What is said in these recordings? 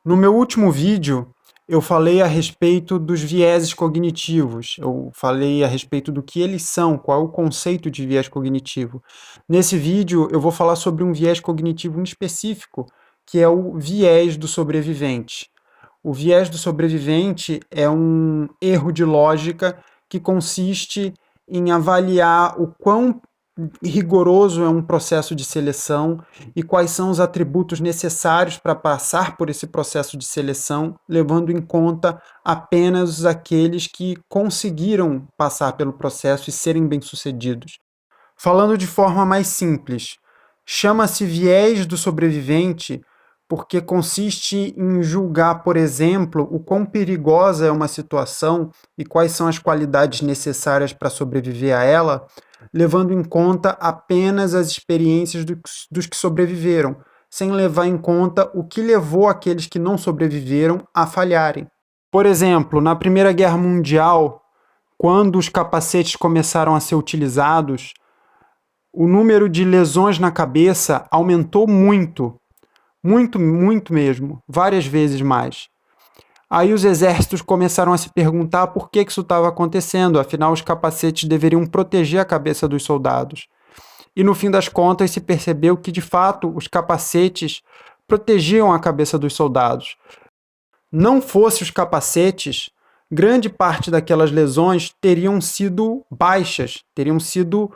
No meu último vídeo, eu falei a respeito dos vieses cognitivos. Eu falei a respeito do que eles são, qual é o conceito de viés cognitivo. Nesse vídeo, eu vou falar sobre um viés cognitivo em específico, que é o viés do sobrevivente. O viés do sobrevivente é um erro de lógica que consiste em avaliar o quão rigoroso é um processo de seleção e quais são os atributos necessários para passar por esse processo de seleção, levando em conta apenas aqueles que conseguiram passar pelo processo e serem bem-sucedidos. Falando de forma mais simples, chama-se viés do sobrevivente porque consiste em julgar, por exemplo, o quão perigosa é uma situação e quais são as qualidades necessárias para sobreviver a ela, levando em conta apenas as experiências dos que sobreviveram, sem levar em conta o que levou aqueles que não sobreviveram a falharem. Por exemplo, na Primeira Guerra Mundial, quando os capacetes começaram a ser utilizados, o número de lesões na cabeça aumentou muito, muito, muito mesmo, várias vezes mais. Aí os exércitos começaram a se perguntar por que isso estava acontecendo, afinal os capacetes deveriam proteger a cabeça dos soldados. E no fim das contas se percebeu que de fato os capacetes protegiam a cabeça dos soldados. Não fosse os capacetes, grande parte daquelas lesões teriam sido baixas, teriam sido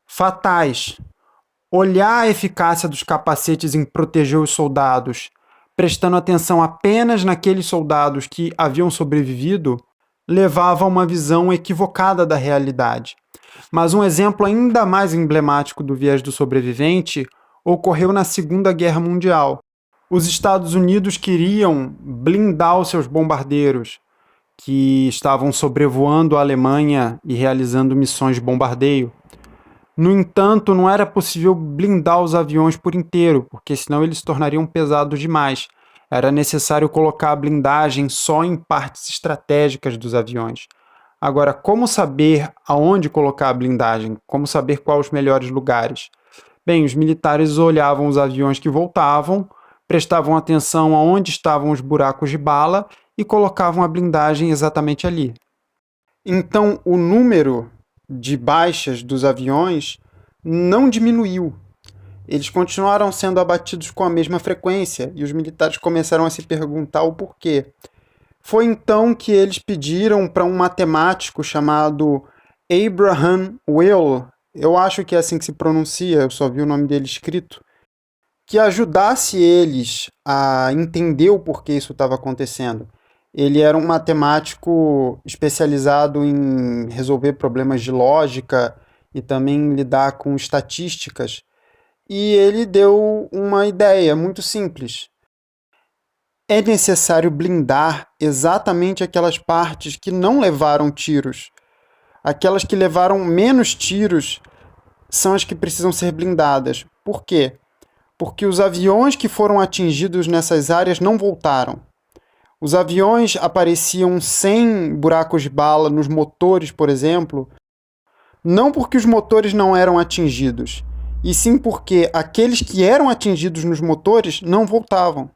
fatais. Olhar a eficácia dos capacetes em proteger os soldados, prestando atenção apenas naqueles soldados que haviam sobrevivido, levava a uma visão equivocada da realidade. Mas um exemplo ainda mais emblemático do viés do sobrevivente ocorreu na Segunda Guerra Mundial. Os Estados Unidos queriam blindar os seus bombardeiros, que estavam sobrevoando a Alemanha e realizando missões de bombardeio. No entanto, não era possível blindar os aviões por inteiro, porque senão eles se tornariam pesados demais. Era necessário colocar a blindagem só em partes estratégicas dos aviões. Agora, como saber aonde colocar a blindagem? Como saber quais os melhores lugares? Bem, os militares olhavam os aviões que voltavam, prestavam atenção aonde estavam os buracos de bala e colocavam a blindagem exatamente ali. Então, o número de baixas dos aviões não diminuiu. Eles continuaram sendo abatidos com a mesma frequência e os militares começaram a se perguntar o porquê. Foi então que eles pediram para um matemático chamado Abraham Weil, eu acho que é assim que se pronuncia, eu só vi o nome dele escrito, que ajudasse eles a entender o porquê isso estava acontecendo. Ele era um matemático especializado em resolver problemas de lógica e também lidar com estatísticas. E ele deu uma ideia muito simples. É necessário blindar exatamente aquelas partes que não levaram tiros. Aquelas que levaram menos tiros são as que precisam ser blindadas. Por quê? Porque os aviões que foram atingidos nessas áreas não voltaram. Os aviões apareciam sem buracos de bala nos motores, por exemplo, não porque os motores não eram atingidos, e sim porque aqueles que eram atingidos nos motores não voltavam.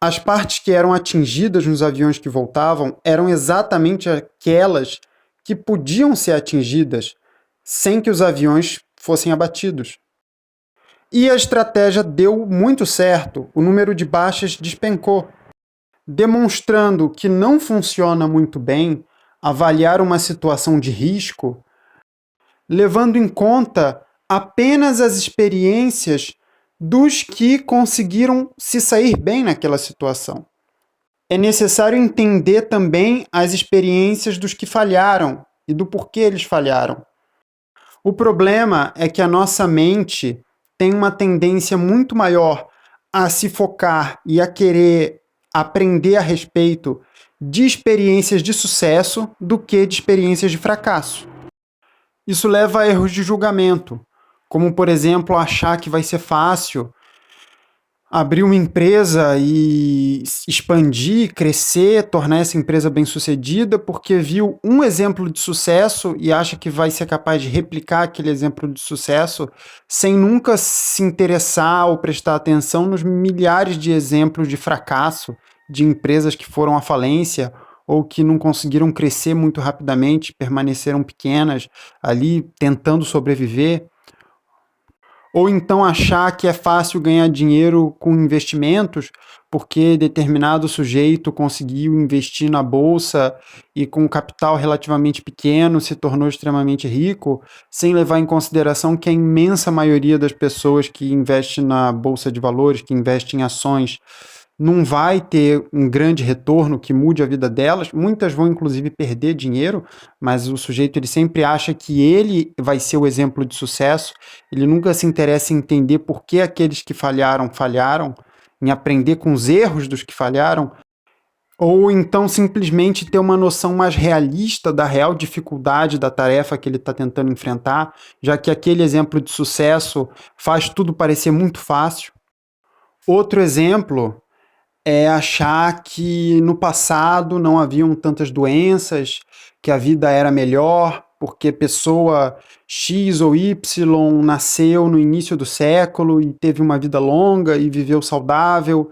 As partes que eram atingidas nos aviões que voltavam eram exatamente aquelas que podiam ser atingidas sem que os aviões fossem abatidos. E a estratégia deu muito certo, o número de baixas despencou, demonstrando que não funciona muito bem avaliar uma situação de risco, levando em conta apenas as experiências dos que conseguiram se sair bem naquela situação. É necessário entender também as experiências dos que falharam e do porquê eles falharam. O problema é que a nossa mente tem uma tendência muito maior a se focar e a querer aprender a respeito de experiências de sucesso do que de experiências de fracasso. Isso leva a erros de julgamento, como, por exemplo, achar que vai ser fácil abrir uma empresa e expandir, crescer, tornar essa empresa bem-sucedida, porque viu um exemplo de sucesso e acha que vai ser capaz de replicar aquele exemplo de sucesso, sem nunca se interessar ou prestar atenção nos milhares de exemplos de fracasso de empresas que foram à falência ou que não conseguiram crescer muito rapidamente, permaneceram pequenas ali tentando sobreviver. Ou então achar que é fácil ganhar dinheiro com investimentos, porque determinado sujeito conseguiu investir na bolsa e com um capital relativamente pequeno se tornou extremamente rico, sem levar em consideração que a imensa maioria das pessoas que investe na bolsa de valores, que investe em ações, não vai ter um grande retorno que mude a vida delas. Muitas vão inclusive perder dinheiro, mas o sujeito ele sempre acha que ele vai ser o exemplo de sucesso. Ele nunca se interessa em entender por que aqueles que falharam falharam, em aprender com os erros dos que falharam, ou então simplesmente ter uma noção mais realista da real dificuldade da tarefa que ele está tentando enfrentar, já que aquele exemplo de sucesso faz tudo parecer muito fácil. Outro exemplo é achar que no passado não haviam tantas doenças, que a vida era melhor, porque pessoa X ou Y nasceu no início do século e teve uma vida longa e viveu saudável,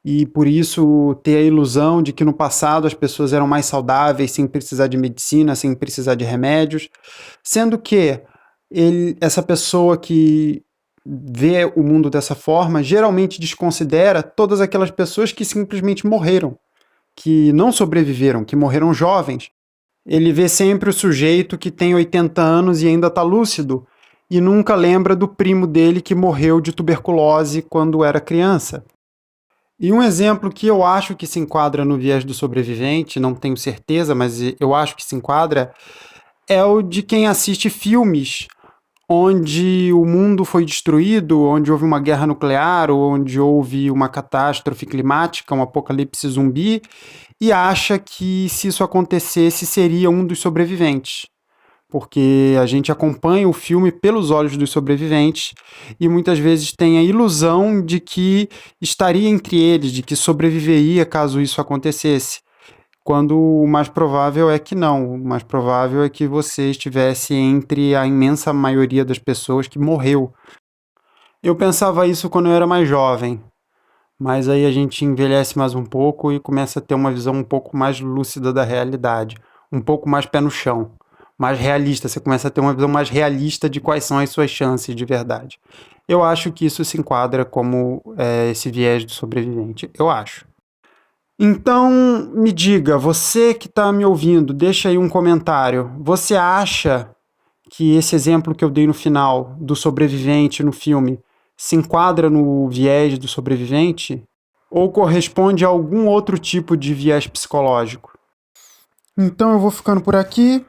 e por isso ter a ilusão de que no passado as pessoas eram mais saudáveis sem precisar de medicina, sem precisar de remédios, sendo que essa pessoa que vê o mundo dessa forma geralmente desconsidera todas aquelas pessoas que simplesmente morreram, que não sobreviveram, que morreram jovens. Ele vê sempre o sujeito que tem 80 anos e ainda está lúcido e nunca lembra do primo dele que morreu de tuberculose quando era criança. E um exemplo que eu acho que se enquadra no viés do sobrevivente, não tenho certeza, mas eu acho que se enquadra, é o de quem assiste filmes onde o mundo foi destruído, onde houve uma guerra nuclear, ou onde houve uma catástrofe climática, um apocalipse zumbi, e acha que se isso acontecesse seria um dos sobreviventes. Porque a gente acompanha o filme pelos olhos dos sobreviventes e muitas vezes tem a ilusão de que estaria entre eles, de que sobreviveria caso isso acontecesse, quando o mais provável é que não. O mais provável é que você estivesse entre a imensa maioria das pessoas que morreu. Eu pensava isso quando eu era mais jovem, mas aí a gente envelhece mais um pouco e começa a ter uma visão um pouco mais lúcida da realidade, um pouco mais pé no chão, mais realista. Você começa a ter uma visão mais realista de quais são as suas chances de verdade. Eu acho que isso se enquadra como esse viés do sobrevivente. Eu acho. Então, me diga, você que está me ouvindo, deixa aí um comentário. Você acha que esse exemplo que eu dei no final do sobrevivente no filme se enquadra no viés do sobrevivente? Ou corresponde a algum outro tipo de viés psicológico? Então eu vou ficando por aqui.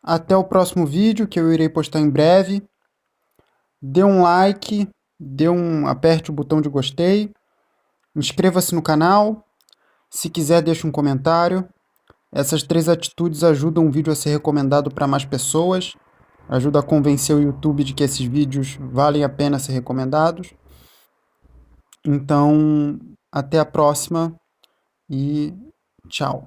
Até o próximo vídeo que eu irei postar em breve. Dê um like, aperte o botão de gostei, inscreva-se no canal. Se quiser, deixe um comentário. Essas 3 atitudes ajudam o vídeo a ser recomendado para mais pessoas, ajuda a convencer o YouTube de que esses vídeos valem a pena ser recomendados. Então, até a próxima e tchau.